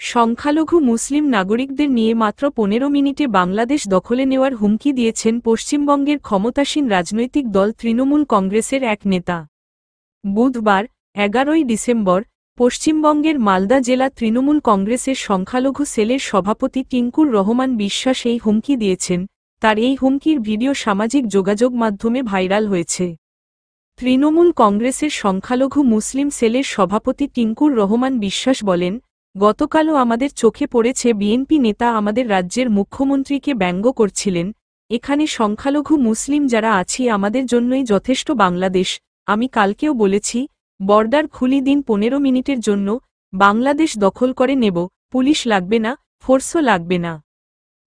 সংখ্যালঘু মুসলিম নাগরিকদের নিয়ে মাত্র ১৫ মিনিটে বাংলাদেশ দখলে নেওয়ার হুমকি দিয়েছেন পশ্চিমবঙ্গের ক্ষমতাসীন রাজনৈতিক দল তৃণমূল কংগ্রেসের এক নেতা। বুধবার ১১ই ডিসেম্বর পশ্চিমবঙ্গের মালদা জেলা তৃণমূল কংগ্রেসের সংখ্যালঘু সেলের সভাপতি টিঙ্কুর রহমান বিশ্বাস এই হুমকি দিয়েছেন। তার এই হুমকির ভিডিও সামাজিক যোগাযোগ মাধ্যমে ভাইরাল হয়েছে। তৃণমূল কংগ্রেসের সংখ্যালঘু মুসলিম সেলের সভাপতি টিঙ্কুর রহমান বিশ্বাস বলেন, গতকালও আমাদের চোখে পড়েছে বিএনপি নেতা আমাদের রাজ্যের মুখ্যমন্ত্রীকে ব্যঙ্গ করছিলেন। এখানে সংখ্যালঘু মুসলিম যারা আছি আমাদের জন্যই যথেষ্ট বাংলাদেশ। আমি কালকেও বলেছি, বর্ডার খুলি দিন ১৫ মিনিটের জন্য, বাংলাদেশ দখল করে নেব, পুলিশ লাগবে না, ফোর্সও লাগবে না।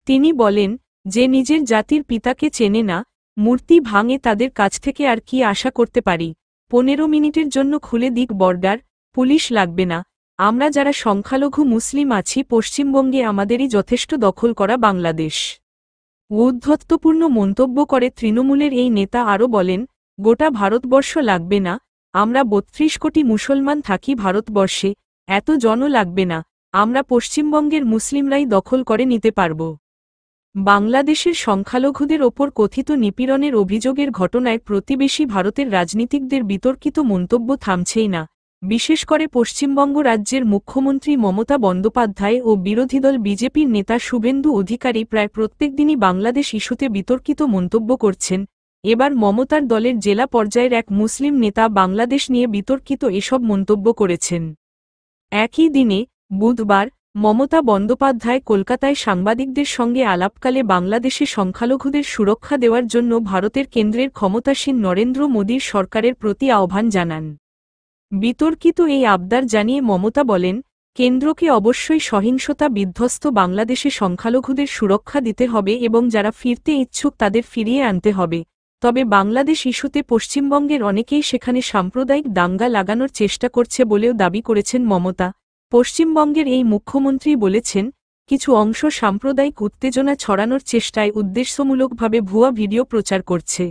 তিনি বলেন, যে নিজের জাতির পিতাকে চেনে না, মূর্তি ভাঙে তাদের কাছ থেকে আর কি আশা করতে পারি। ১৫ মিনিটের জন্য খুলে দিক বর্ডার, পুলিশ লাগবে না। আমরা যারা সংখ্যালঘু মুসলিম আছি পশ্চিমবঙ্গে আমাদেরই যথেষ্ট দখল করা বাংলাদেশ। ঔদ্ধত্যপূর্ণ মন্তব্য করে তৃণমূলের এই নেতা আরও বলেন, গোটা ভারতবর্ষ লাগবে না, আমরা ৩২ কোটি মুসলমান থাকি ভারতবর্ষে, এত জন লাগবে না, আমরা পশ্চিমবঙ্গের মুসলিমরাই দখল করে নিতে পারব। বাংলাদেশের সংখ্যালঘুদের ওপর কথিত নিপীড়নের অভিযোগের ঘটনায় প্রতিবেশী ভারতের রাজনীতিকদের বিতর্কিত মন্তব্য থামছেই না। বিশেষ করে পশ্চিমবঙ্গ রাজ্যের মুখ্যমন্ত্রী মমতা বন্দ্যোপাধ্যায় ও বিরোধীদল বিজেপির নেতা শুভেন্দু অধিকারী প্রায় প্রত্যেক দিনই বাংলাদেশ ইস্যুতে বিতর্কিত মন্তব্য করছেন। এবার মমতার দলের জেলা পর্যায়ের এক মুসলিম নেতা বাংলাদেশ নিয়ে বিতর্কিত এসব মন্তব্য করেছেন। একই দিনে বুধবার মমতা বন্দ্যোপাধ্যায় কলকাতায় সাংবাদিকদের সঙ্গে আলাপকালে বাংলাদেশে সংখ্যালঘুদের সুরক্ষা দেওয়ার জন্য ভারতের কেন্দ্রের ক্ষমতাসীন নরেন্দ্র মোদীর সরকারের প্রতি আহ্বান জানান। বিতর্কিত এই আবদার জানিয়ে মমতা বলেন, কেন্দ্রকে অবশ্যই সহিংসতা বিধ্বস্ত বাংলাদেশে সংখ্যালঘুদের সুরক্ষা দিতে হবে এবং যারা ফিরতে ইচ্ছুক তাদের ফিরিয়ে আনতে হবে। তবে বাংলাদেশ ইস্যুতে পশ্চিমবঙ্গের অনেকেই সেখানে সাম্প্রদায়িক দাঙ্গা লাগানোর চেষ্টা করছে বলেও দাবি করেছেন মমতা। পশ্চিমবঙ্গের এই মুখ্যমন্ত্রী বলেছেন, কিছু অংশ সাম্প্রদায়িক উত্তেজনা ছড়ানোর চেষ্টায় উদ্দেশ্যমূলকভাবে ভুয়া ভিডিও প্রচার করছে।